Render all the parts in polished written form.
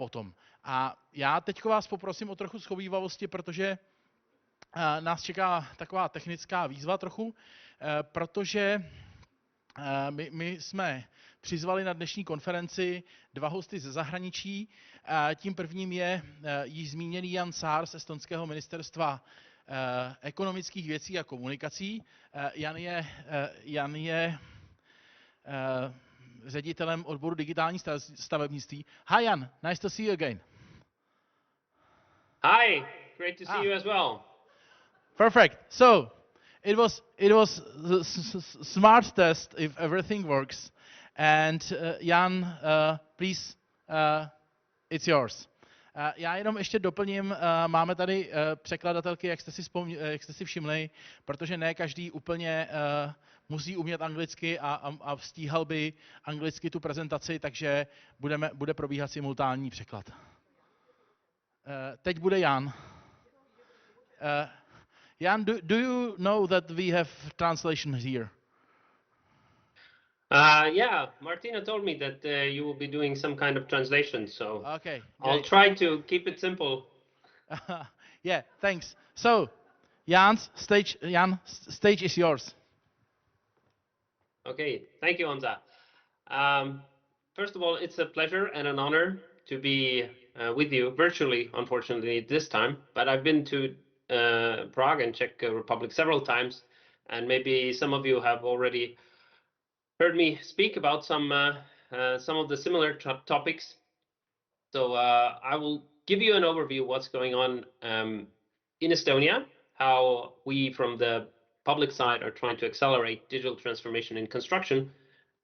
potom. A já teď vás poprosím o trochu schovívavosti, protože nás čeká taková technická výzva trochu, protože my jsme přizvali na dnešní konferenci 2 hosty ze zahraničí. Tím prvním je již zmíněný Jaan Saar z Estonského ministerstva ekonomických věcí a komunikací. Jan je ředitelem odboru digitální stavebnictví. Hi Jan, nice to see you again. Hi, great to see you as well. Perfect. So it was the smart test if everything works. And Jan, please, it's yours. Já jenom ještě doplním, máme tady překladatelky, jak jste si všimli, protože ne každý úplně musí umět anglicky a stíhal by anglicky tu prezentaci, takže bude probíhat simultánní překlad. Teď bude Jan. Jan, do you know that we have translation here? Yeah, Martina told me that you will be doing some kind of translation, so okay, I'll try to keep it simple. Yeah, thanks. So, Jan, stage is yours. Okay, thank you, Hamza. First of all, it's a pleasure and an honor to be with you virtually, unfortunately, this time. But I've been to Prague and Czech Republic several times, and maybe some of you have already heard me speak about some of the similar topics. So I will give you an overview of what's going on in Estonia, how we from the public side are trying to accelerate digital transformation in construction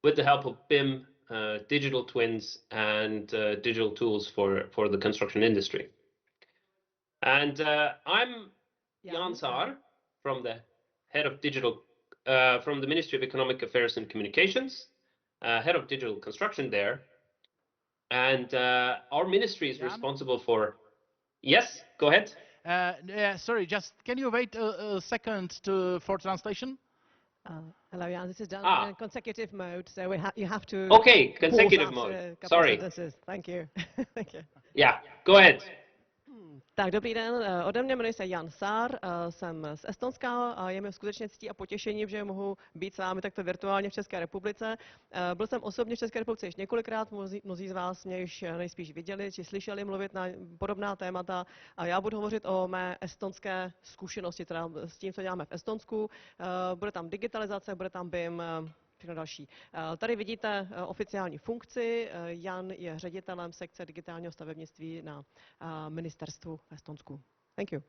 with the help of BIM, digital twins, and digital tools for the construction industry. And I'm Jaan Saar from the head of digital from the Ministry of Economic Affairs and Communications, head of digital construction there. And our ministry is responsible for... Yes, go ahead. Sorry, just can you wait a second for translation? Hello, Jan. This is done in consecutive mode, so you have to... Okay, consecutive mode. Sorry. Thank you. Thank you. Yeah, go ahead. Tak, dobrý den, ode mě jmenuji se Jaan Saar, jsem z Estonska a je mi skutečně ctí a potěšením, že mohu být s vámi takto virtuálně v České republice. Byl jsem osobně v České republice již několikrát, mnozí z vás mě již nejspíš viděli či slyšeli mluvit na podobná témata a já budu hovořit o mé estonské zkušenosti, teda s tím, co děláme v Estonsku. Bude tam digitalizace, bude tam BIM, všechno další. Tady vidíte oficiální funkci. Jan je ředitelem sekce digitálního stavebnictví na ministerstvu v Estonsku. Thank you.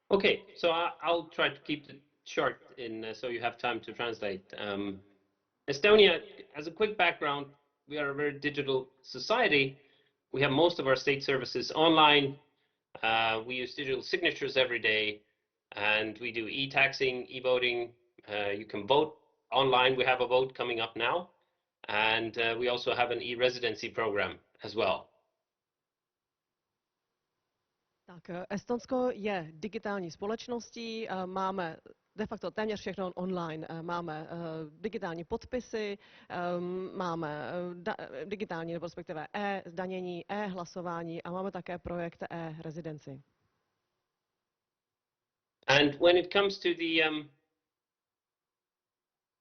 Okay, so I'll try to keep it short so you have time to translate. Estonia, as a quick background, we are a very digital society. We have most of our state services online. We use digital signatures every day, and we do e-taxing, e-voting. You can vote online. We have a vote coming up now. And we also have an e-residency program as well. Tak, Estonsko je digitální společností, máme de facto téměř všechno online. Máme digitální podpisy, máme digitální, nebo respektive e-zdanění, e-hlasování a máme také projekt e-rezidenci. And when it comes to the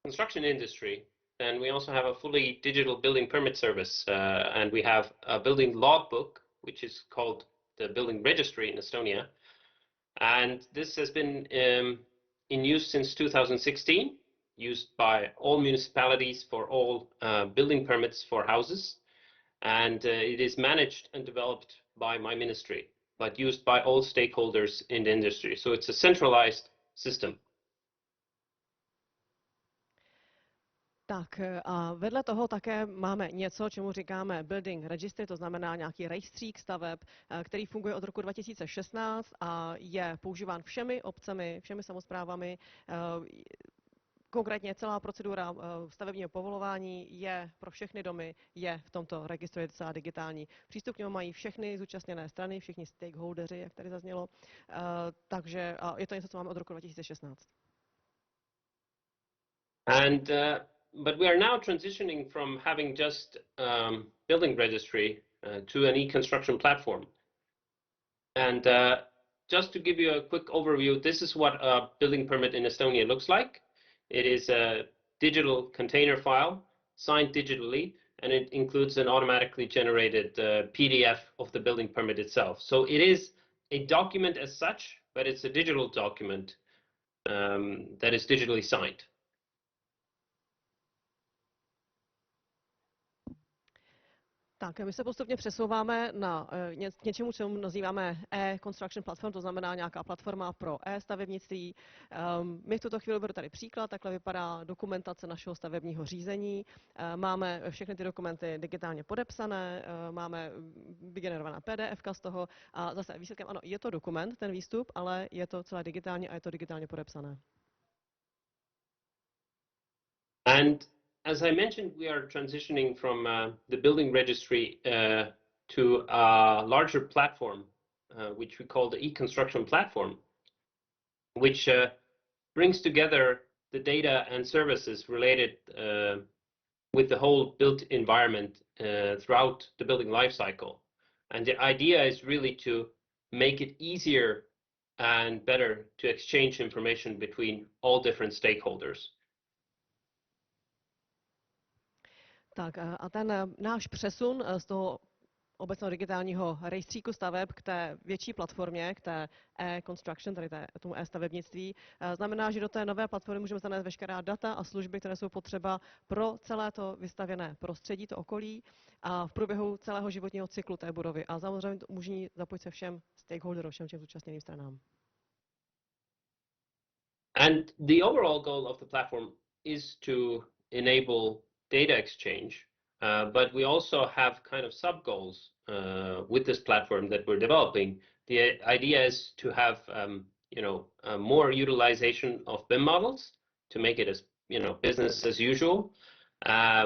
construction industry, then we also have a fully digital building permit service, and we have a building logbook, which is called the building registry in Estonia. And this has been in use since 2016, used by all municipalities for all building permits for houses. And it is managed and developed by my ministry, but used by all stakeholders in the industry. So it's a centralized system. Tak a vedle toho také máme něco, čemu říkáme building registry, to znamená nějaký rejstřík staveb, který funguje od roku 2016 a je používán všemi obcemi, všemi samosprávami. Konkrétně celá procedura stavebního povolování je pro všechny domy, je v tomto registru, je celá digitální. Přístup k němu mají všechny zúčastněné strany, všichni stakeholderi, jak tady zaznělo. Takže je to něco, co máme od roku 2016. But we are now transitioning from having just building registry to an e-construction platform. And just to give you a quick overview, this is what a building permit in Estonia looks like. It is a digital container file signed digitally, and it includes an automatically generated PDF of the building permit itself. So it is a document as such, but it's a digital document that is digitally signed. Tak, my se postupně přesouváme k něčemu, čemu nazýváme e-construction platform, to znamená nějaká platforma pro e-stavebnictví. My v tuto chvíli beru tady příklad, takhle vypadá dokumentace našeho stavebního řízení. Máme všechny ty dokumenty digitálně podepsané, máme vygenerovaná PDF z toho a zase výsledkem, ano, je to dokument, ten výstup, ale je to celé digitálně a je to digitálně podepsané. And as I mentioned, we are transitioning from the building registry to a larger platform, which we call the e-construction platform, which brings together the data and services related with the whole built environment throughout the building lifecycle. And the idea is really to make it easier and better to exchange information between all different stakeholders. Tak a ten náš přesun z toho obecného digitálního rejstříku staveb k té větší platformě, k té e-construction, tedy tomu e-stavebnictví, znamená, že do té nové platformy můžeme zanést veškerá data a služby, které jsou potřeba pro celé to vystavěné prostředí, to okolí a v průběhu celého životního cyklu té budovy. A samozřejmě to umožní zapojit se všem stakeholderům, všem zúčastněným stranám. And the overall goal of the platform is to enable data exchange, but we also have kind of sub-goals with this platform that we're developing. The idea is to have, more utilization of BIM models to make it as, business as usual.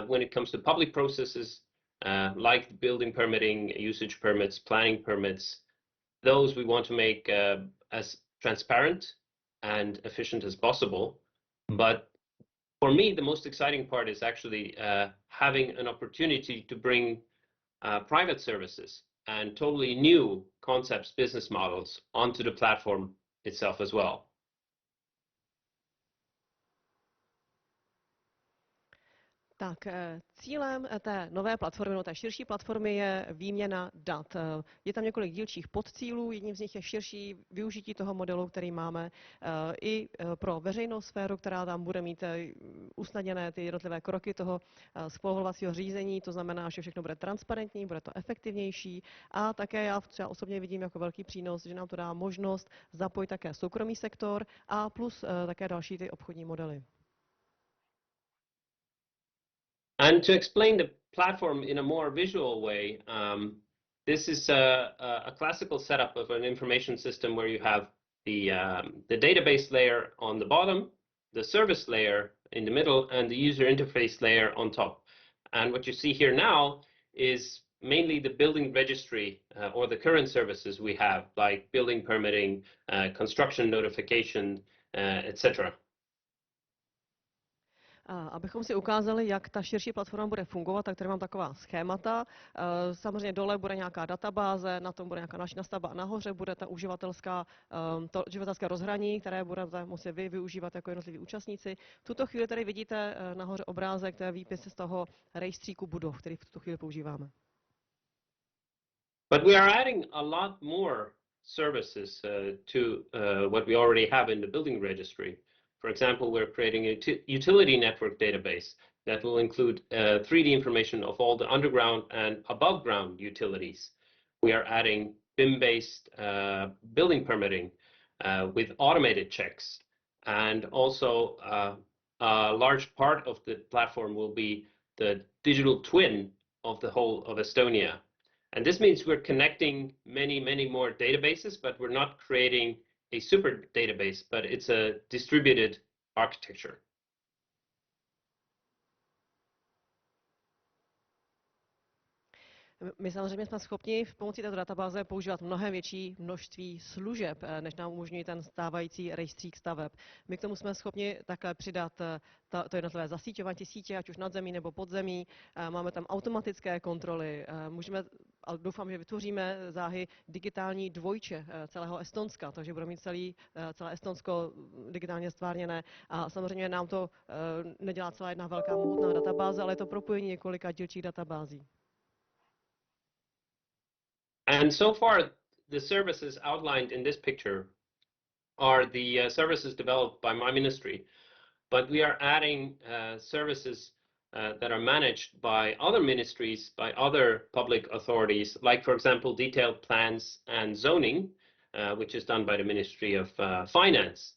When it comes to public processes, like building permitting, usage permits, planning permits, those we want to make as transparent and efficient as possible. But for me, the most exciting part is actually having an opportunity to bring private services and totally new concepts, business models onto the platform itself as well. Tak cílem té nové platformy, no té širší platformy je výměna dat. Je tam několik dílčích podcílů, jedním z nich je širší využití toho modelu, který máme i pro veřejnou sféru, která tam bude mít usnadněné ty jednotlivé kroky toho schvalovacího řízení, to znamená, že všechno bude transparentní, bude to efektivnější a také já třeba osobně vidím jako velký přínos, že nám to dá možnost zapojit také soukromý sektor a plus také další ty obchodní modely. And to explain the platform in a more visual way, this is a classical setup of an information system where you have the database layer on the bottom, the service layer in the middle, and the user interface layer on top. And what you see here now is mainly the building registry or the current services we have, like building permitting, construction notification, etc. Abychom si ukázali, jak ta širší platforma bude fungovat, tak tady mám taková schémata. Samozřejmě dole bude nějaká databáze, na tom bude nějaká naše nastavba a nahoře bude to uživatelské rozhraní, které budete moci vy využívat jako jednotliví účastníci. V tuto chvíli tady vidíte nahoře obrázek, to je výpis z toho rejstříku budov, který v tuto chvíli používáme. But we are adding a lot more services to what we already have in the building registry. For example, we're creating a utility network database that will include 3D information of all the underground and above ground utilities. We are adding BIM-based building permitting with automated checks. And also a large part of the platform will be the digital twin of the whole of Estonia. And this means we're connecting many more databases, but we're not creating a super database, but it's a distributed architecture. My samozřejmě jsme schopni v pomocí této databáze používat mnohem větší množství služeb, než nám umožňuje ten stávající rejstřík staveb. My k tomu jsme schopni takhle přidat to jednotlivé zasíťování sítě, ať už nad zemí nebo pod zemí. Máme tam automatické kontroly. Můžeme, ale doufám, že vytvoříme záhy digitální dvojče celého Estonska, takže budeme mít celé Estonsko digitálně stvárněné. A samozřejmě nám to nedělá celá jedna velká mohutná databáze, ale je to propojení několika dílčích databází. And so far, the services outlined in this picture are the services developed by my ministry, but we are adding services that are managed by other ministries, by other public authorities, like, for example, detailed plans and zoning, which is done by the Ministry of Finance.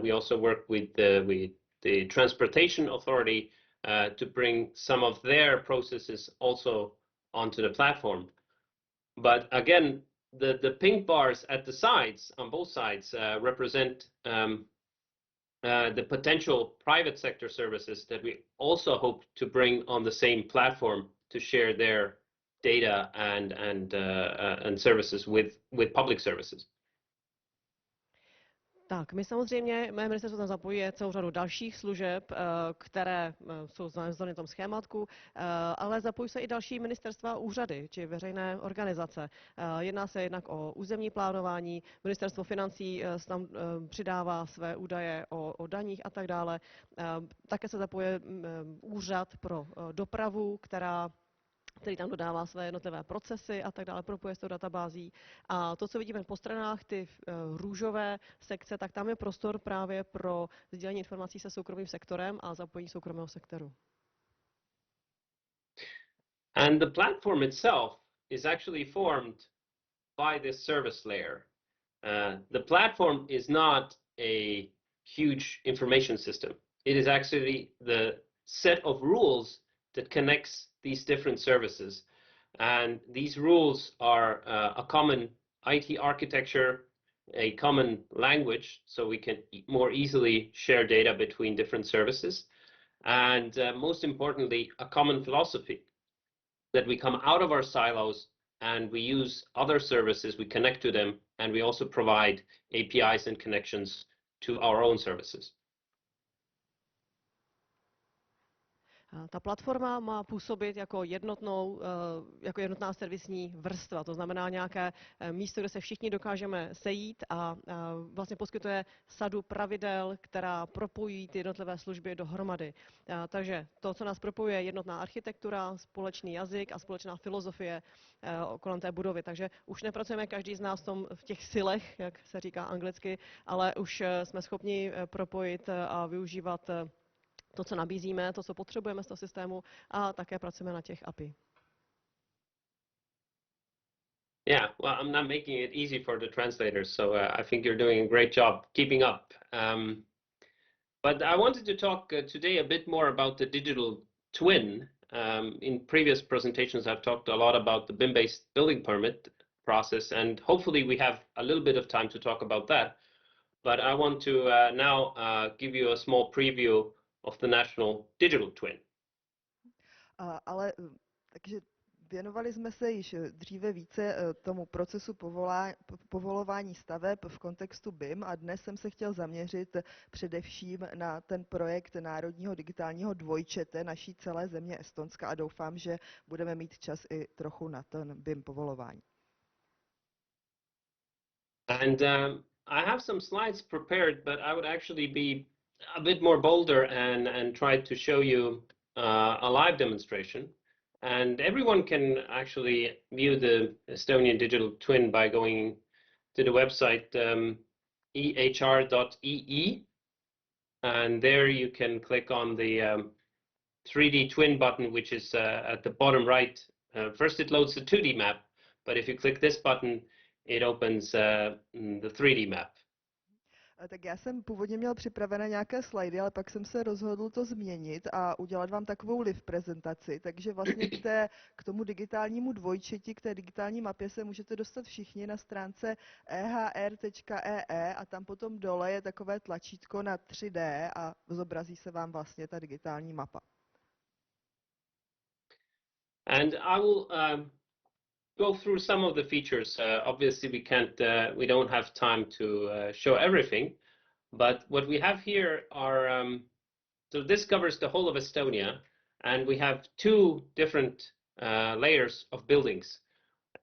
We also work with the Transportation Authority to bring some of their processes also onto the platform. But again, the pink bars at the sides, on both sides, represent the potential private sector services that we also hope to bring on the same platform to share their data and services with public services. Tak, my samozřejmě, mé ministerstvo tam zapojuje celou řadu dalších služeb, které jsou znamenány v tom schématku, ale zapojí se i další ministerstva a úřady, či veřejné organizace. Jedná se jednak o územní plánování, ministerstvo financí tam přidává své údaje o daních a tak dále. Také se zapojuje úřad pro dopravu, který tam dodává své jednotlivé procesy a tak dále, propojuje s tou databází. A to, co vidíme po stranách, ty růžové sekce, tak tam je prostor právě pro sdílení informací se soukromým sektorem a zapojení soukromého sektoru. And the platform itself is actually formed by this service layer. The platform is not a huge information system. It is actually the set of rules that connects these different services. And these rules are a common IT architecture, a common language, so we can more easily share data between different services. And most importantly, a common philosophy that we come out of our silos and we use other services, we connect to them, and we also provide APIs and connections to our own services. Ta platforma má působit jako jednotná servisní vrstva, to znamená nějaké místo, kde se všichni dokážeme sejít a vlastně poskytuje sadu pravidel, která propojí ty jednotlivé služby dohromady. Takže to, co nás propojuje, je jednotná architektura, společný jazyk a společná filozofie kolem té budovy. Takže už nepracujeme každý z nás v těch silech, jak se říká anglicky, ale už jsme schopni propojit a využívat to, co nabízíme, to, co potřebujeme z toho systému a také pracujeme na těch API. Yeah, well, I'm not making it easy for the translators, so I think you're doing a great job keeping up. But I wanted to talk today a bit more about the digital twin. In previous presentations, I've talked a lot about the BIM-based building permit process, and hopefully we have a little bit of time to talk about that. But I want to now give you a small preview of the national digital twin. Takže věnovali jsme se již dříve více tomu procesu povolování staveb v kontextu BIM a dnes jsem se chtěl zaměřit především na ten projekt národního digitálního dvojčete naší celé země Estonska a doufám, že budeme mít čas i trochu na ten BIM povolování. And I have some slides prepared, but I would actually be a bit more bolder and try to show you a live demonstration. And everyone can actually view the Estonian digital twin by going to the website ehr.ee. And there you can click on the 3D twin button, which is at the bottom right. First it loads the 2D map, but if you click this button, it opens the 3D map. Tak já jsem původně měl připravené nějaké slajdy, ale pak jsem se rozhodl to změnit a udělat vám takovou live prezentaci. Takže vlastně k tomu digitálnímu dvojčeti, k té digitální mapě se můžete dostat všichni na stránce ehr.ee a tam potom dole je takové tlačítko na 3D a zobrazí se vám vlastně ta digitální mapa. And I will go through some of the features. Obviously, we don't have time to show everything, but what we have here are, so this covers the whole of Estonia, and we have two different layers of buildings.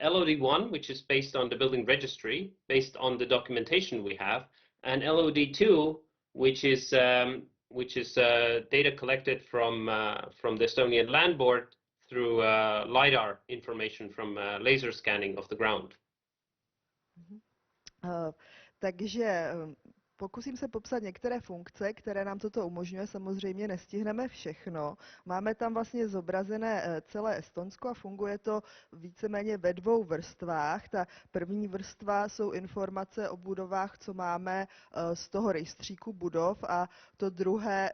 LOD1, which is based on the building registry, based on the documentation we have, and LOD2, which is data collected from the Estonian Land Board through LiDAR information from laser scanning of the ground. Takže pokusím se popsat některé funkce, které nám toto umožňuje. Samozřejmě nestihneme všechno. Máme tam vlastně zobrazené celé Estonsko a funguje to víceméně ve dvou vrstvách. Ta první vrstva jsou informace o budovách, co máme z toho rejstříku budov, a to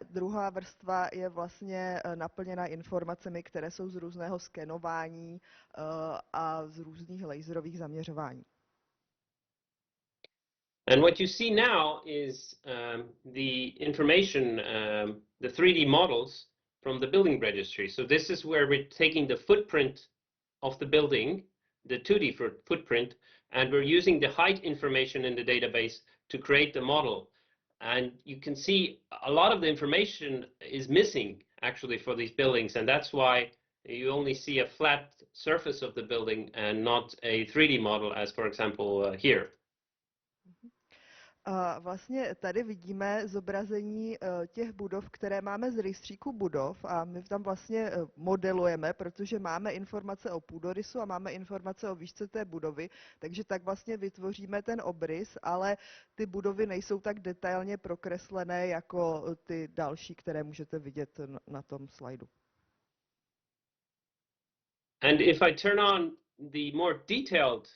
druhá vrstva je vlastně naplněna informacemi, které jsou z různého skenování a z různých laserových zaměřování. And what you see now is the information, the 3D models from the building registry. So this is where we're taking the footprint of the building, the 2D footprint, and we're using the height information in the database to create the model. And you can see a lot of the information is missing actually for these buildings, and that's why you only see a flat surface of the building and not a 3D model, as for example here. Vlastně tady vidíme zobrazení těch budov, které máme z rejstříku budov, a my tam vlastně modelujeme, protože máme informace o půdorysu a máme informace o výšce té budovy, takže tak vlastně vytvoříme ten obrys, ale ty budovy nejsou tak detailně prokreslené jako ty další, které můžete vidět na tom slajdu. And if I turn on the more detailed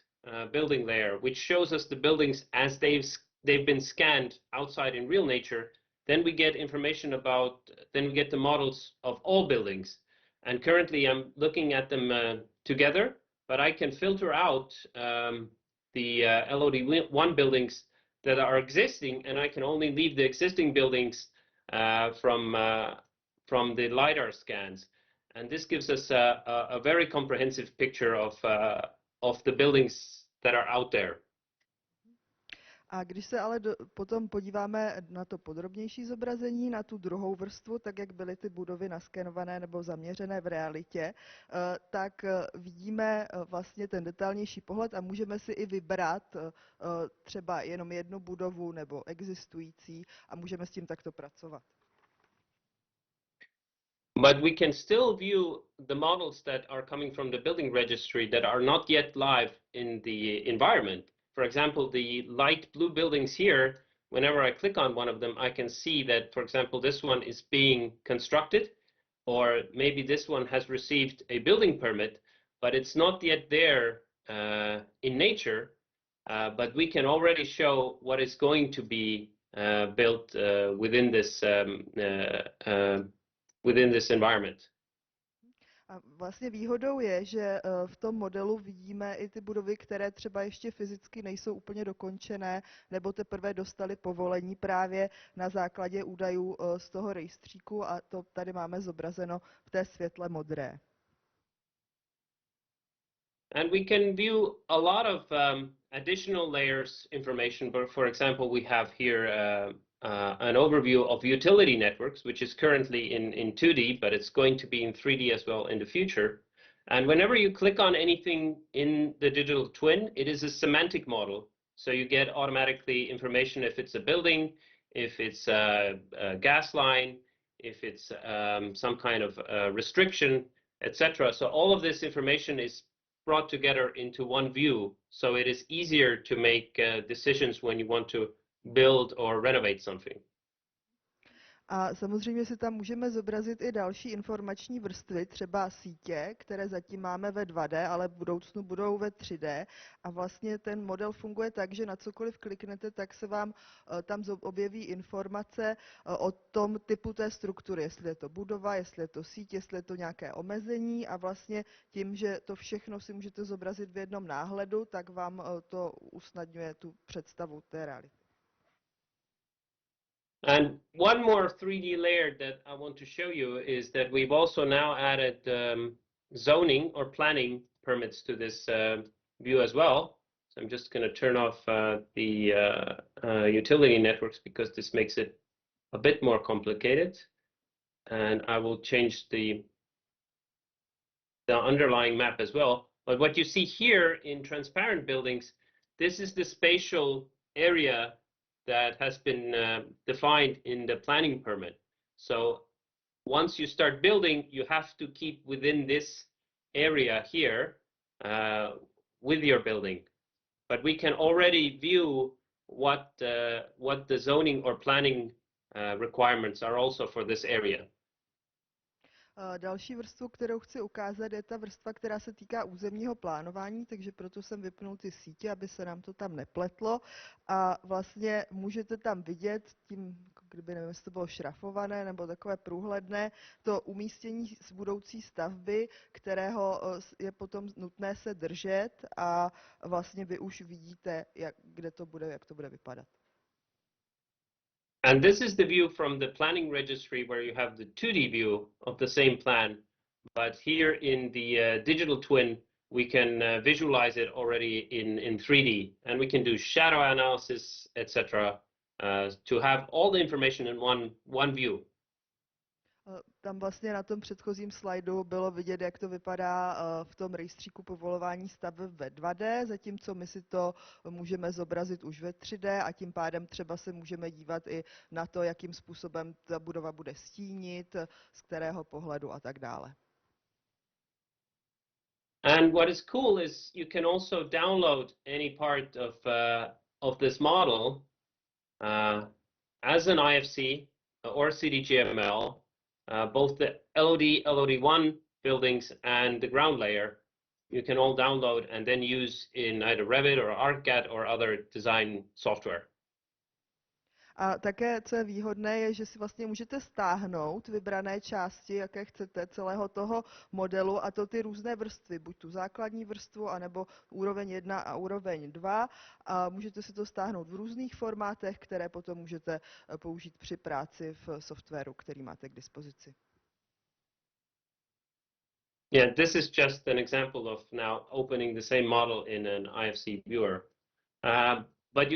building layer, which shows us the buildings as they've been scanned outside in real nature, then we get information then we get the models of all buildings. And currently I'm looking at them together, but I can filter out the LOD1 buildings that are existing, and I can only leave the existing buildings from the LiDAR scans. And this gives us a very comprehensive picture of the buildings that are out there. A když se ale potom podíváme na to podrobnější zobrazení, na tu druhou vrstvu, tak jak byly ty budovy naskenované nebo zaměřené v realitě, tak vidíme vlastně ten detailnější pohled a můžeme si i vybrat třeba jenom jednu budovu nebo existující a můžeme s tím takto pracovat. But we can still view the models that are coming from the building registry that are not yet live in the environment. For example, the light blue buildings here, whenever I click on one of them, I can see that, for example, this one is being constructed, or maybe this one has received a building permit, but it's not yet there in nature, but we can already show what is going to be built within this environment. A vlastně výhodou je, že v tom modelu vidíme i ty budovy, které třeba ještě fyzicky nejsou úplně dokončené nebo teprve dostaly povolení právě na základě údajů z toho rejstříku, a to tady máme zobrazeno v té světle modré. And we can view a lot of additional layers information, but for example, we have here an overview of utility networks, which is currently in 2D, but it's going to be in 3D as well in the future. And whenever you click on anything in the digital twin, it is a semantic model. So you get automatically information if it's a building, if it's a gas line, if it's some kind of restriction, etc. So all of this information is brought together into one view. So it is easier to make decisions when you want to build or renovate something. A samozřejmě si tam můžeme zobrazit i další informační vrstvy, třeba sítě, které zatím máme ve 2D, ale v budoucnu budou ve 3D. A vlastně ten model funguje tak, že na cokoliv kliknete, tak se vám tam objeví informace o tom typu té struktury, jestli je to budova, jestli je to síť, jestli je to nějaké omezení, a vlastně tím, že to všechno si můžete zobrazit v jednom náhledu, tak vám to usnadňuje tu představu té reality. And one more 3D layer that I want to show you is that we've also now added zoning or planning permits to this view as well. So I'm just going to turn off the utility networks because this makes it a bit more complicated. And I will change the underlying map as well. But what you see here in transparent buildings, this is the spatial area that has been defined in the planning permit. So once you start building, you have to keep within this area here with your building. But we can already view what the zoning or planning requirements are also for this area. Další vrstvu, kterou chci ukázat, je ta vrstva, která se týká územního plánování, takže proto jsem vypnul ty sítě, aby se nám to tam nepletlo. A vlastně můžete tam vidět tím, kdyby nevím, jestli to bylo šrafované nebo takové průhledné, to umístění z budoucí stavby, kterého je potom nutné se držet a vlastně vy už vidíte, kde to bude, jak to bude vypadat. And this is the view from the planning registry where you have the 2D view of the same plan. But here in the digital twin, we can visualize it already in 3D. And we can do shadow analysis, etc. To have all the information in one view. Tam vlastně na tom předchozím slajdu bylo vidět, jak to vypadá v tom rejstříku povolování staveb ve 2D, zatímco my si to můžeme zobrazit už ve 3D a tím pádem třeba se můžeme dívat i na to, jakým způsobem ta budova bude stínit, z kterého pohledu a tak dále. And what is cool is you can also download any part of this model as an IFC or CDGML. Both the LOD, LOD1 buildings and the ground layer, you can all download and then use in either Revit or ArcGAD or other design software. A také, co je výhodné, je, že si vlastně můžete stáhnout vybrané části, jaké chcete, celého toho modelu, a to ty různé vrstvy, buď tu základní vrstvu, anebo úroveň 1 a úroveň 2. A můžete si to stáhnout v různých formátech, které potom můžete použít při práci v softwaru, který máte k dispozici. Yeah, this is just an example of now opening the same model in an IFC viewer. But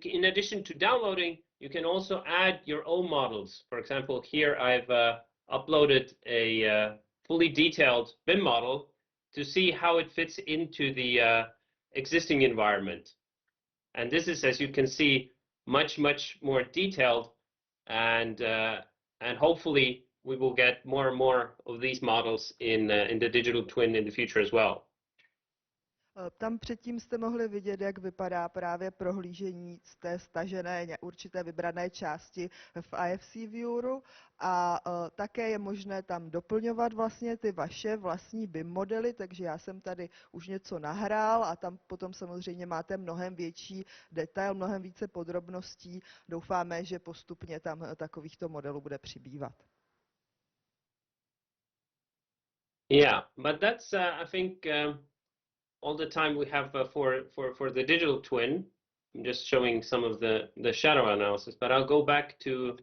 in addition to downloading, you can also add your own models. For example, here I've uploaded a fully detailed BIM model to see how it fits into the existing environment. And this is, as you can see, much more detailed, and hopefully we will get more and more of these models in the digital twin in the future as well. Tam předtím jste mohli vidět, jak vypadá právě prohlížení z té stažené určité vybrané části v IFC Vieweru a také je možné tam doplňovat vlastně ty vaše vlastní BIM modely, takže já jsem tady už něco nahrál a tam potom samozřejmě máte mnohem větší detail, mnohem více podrobností. Doufáme, že postupně tam takovýchto modelů bude přibývat. Yeah, but that's I think all the time we have for the digital twin. I'm just showing some of the shadow analysis, but I'll go back to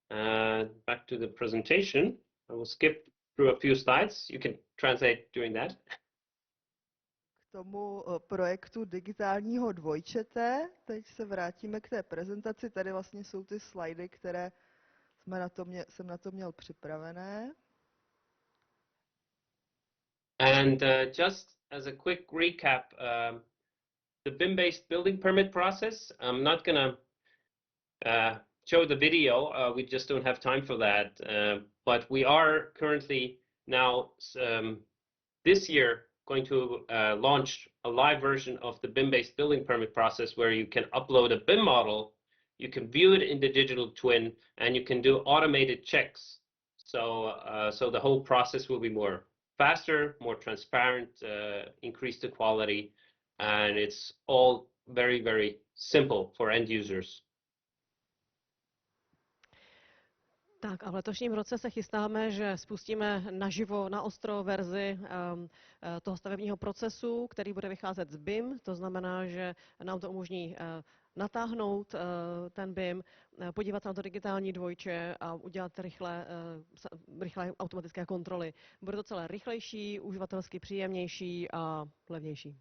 the presentation. I will skip through a few slides. You can translate during that. K tomu projektu digitálního dvojčete. Teď se vrátíme k té prezentaci. Tady vlastně jsou ty slajdy, které jsem na to měl připravené. And just as a quick recap, the BIM-based building permit process, I'm not going to show the video. We just don't have time for that. But we are currently now, this year, going to launch a live version of the BIM-based building permit process where you can upload a BIM model, you can view it in the digital twin, and you can do automated checks. So the whole process will be more faster, more transparent, increase the quality, and it's all very, very simple for end users. Tak a v letošním roce se chystáme, že spustíme naživo, na ostro verzi toho stavebního procesu, který bude vycházet z BIM. To znamená, že nám to umožní natáhnout ten BIM, podívat se na to digitální dvojče a udělat rychlé automatické kontroly. Bude to celé rychlejší, uživatelsky příjemnější a levnější.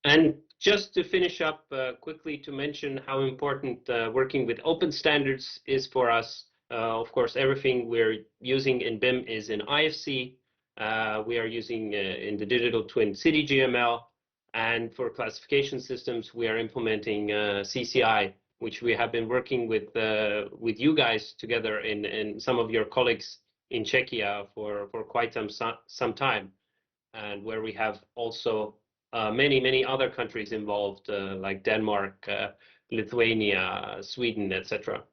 And just to finish up quickly to mention how important working with open standards is for us. Of course, everything we're using in BIM is in IFC. We are using in the digital twin city GML. And for classification systems, we are implementing CCI, which we have been working with you guys together and some of your colleagues in Czechia for quite some time, and where we have also many other countries involved, like Denmark, Lithuania, Sweden, etc.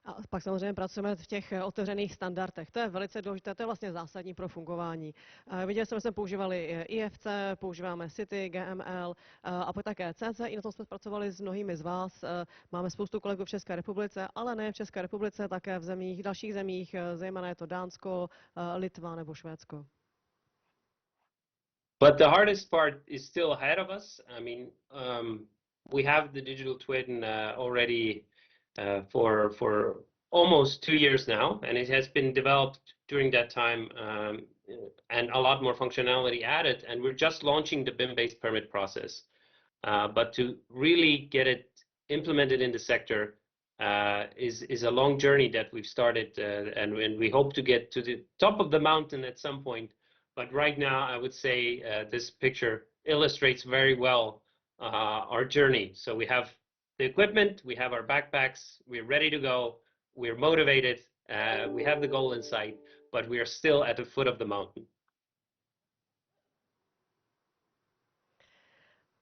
A pak samozřejmě pracujeme v těch otevřených standardech. To je velice důležité, to je vlastně zásadní pro fungování. Viděli jsme, že jsme používali IFC, používáme City, GML a pak také CCI, na tom jsme pracovali s mnohými z vás. Máme spoustu kolegů v České republice, ale ne v České republice, také v dalších zemích, zejména je to Dánsko, Litva nebo Švédsko. But the hardest part is still ahead of us. I mean, we have the digital twin already for almost 2 years now, and it has been developed during that time, and a lot more functionality added, and we're just launching the BIM-based permit process. But to really get it implemented in the sector is a long journey that we've started, and we hope to get to the top of the mountain at some point. But right now, I would say this picture illustrates very well our journey. So we have the equipment, we have our backpacks, we're ready to go, we're motivated, we have the goal in sight, but we are still at the foot of the mountain.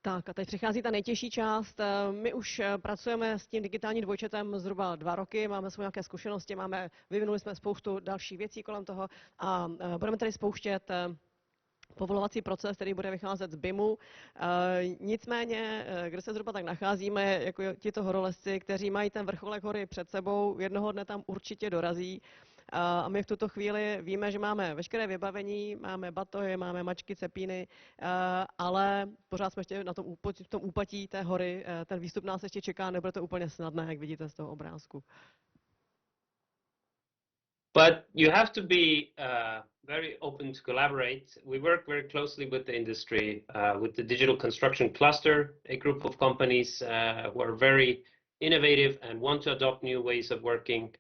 Tak a teď přichází ta nejtěžší část. My už pracujeme s tím digitálním dvojčetem zhruba 2 roky, máme svoje nějaké zkušenosti, vyvinuli jsme spoustu dalších věcí kolem toho a budeme tady spouštět povolovací proces, který bude vycházet z BIMu. Nicméně, kde se zhruba tak nacházíme, jako tito horolezci, kteří mají ten vrcholek hory před sebou, jednoho dne tam určitě dorazí. A my v tuto chvíli víme, že máme veškeré vybavení, máme batohy, máme mačky, cepíny, ale pořád jsme ještě v tom úpatí té hory, ten výstup nás ještě čeká, nebude to úplně snadné, jak vidíte z toho obrázku. But you have to be very open to collaborate. We work very closely with the industry, with the Digital Construction Cluster, a group of companies who are very innovative and want to adopt new ways of working.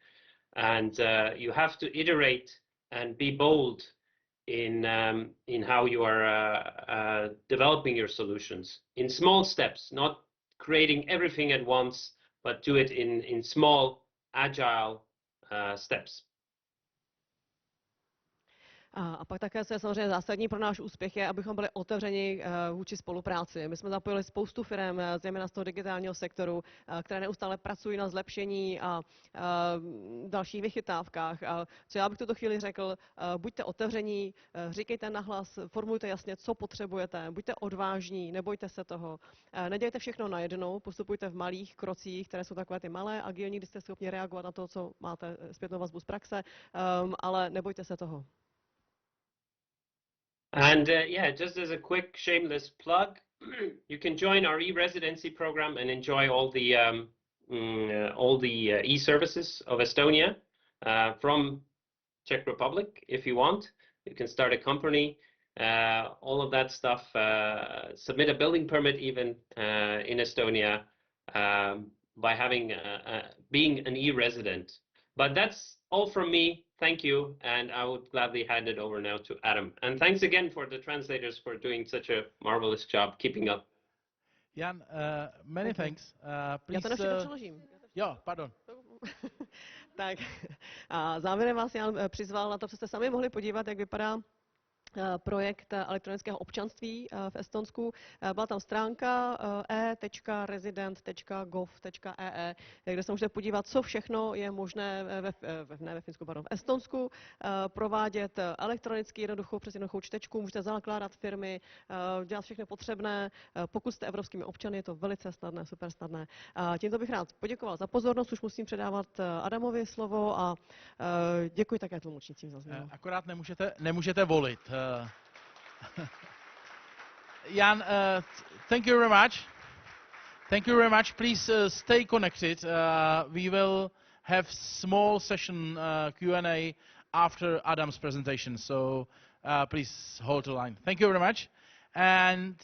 And you have to iterate and be bold in how you are developing your solutions in small steps, not creating everything at once, but do it in small, agile steps. A pak také, co je samozřejmě zásadní pro náš úspěch, je, abychom byli otevřeni vůči spolupráci. My jsme zapojili spoustu firm, zejména z toho digitálního sektoru, které neustále pracují na zlepšení a dalších vychytávkách. A co já bych v tuto chvíli řekl, buďte otevření, říkejte nahlas, formulujte jasně, co potřebujete, buďte odvážní, nebojte se toho. Nedělejte všechno najednou, postupujte v malých krocích, které jsou takové ty malé, agilní, kdy jste schopni reagovat na to, co máte zpětnou vazbu z praxe, ale nebojte se toho. And just as a quick shameless plug, you can join our e-residency program and enjoy all the e-services of Estonia from Czech Republic if you want. You can start a company, all of that stuff, submit a building permit even in Estonia by being an e-resident. But that's all from me. Thank you, and I would gladly hand it over now to Adam. And thanks again for the translators for doing such a marvelous job keeping up. Jan, many thanks. Já to na všechno přeložím. Jo, pardon. Tak, a závěrem vás Jan přizval na to, co jste sami mohli podívat, jak vypadá projekt elektronického občanství v Estonsku. Byla tam stránka e.resident.gov.ee, kde se můžete podívat, co všechno je možné ne ve Finsku, pardon, v Estonsku provádět elektronicky jednoduchou přes jednoduchou čtečku. Můžete zakládat firmy, dělat všechno potřebné. Pokud jste evropskými občany, je to velice snadné, super snadné. Tímto bych rád poděkoval za pozornost, už musím předávat Adamovi slovo a děkuji také tlumočnícím za změnu. Akorát nemůžete volit. Jan, thank you very much. Thank you very much. Please stay connected. We will have small session Q&A after Adam's presentation. So please hold the line. Thank you very much. And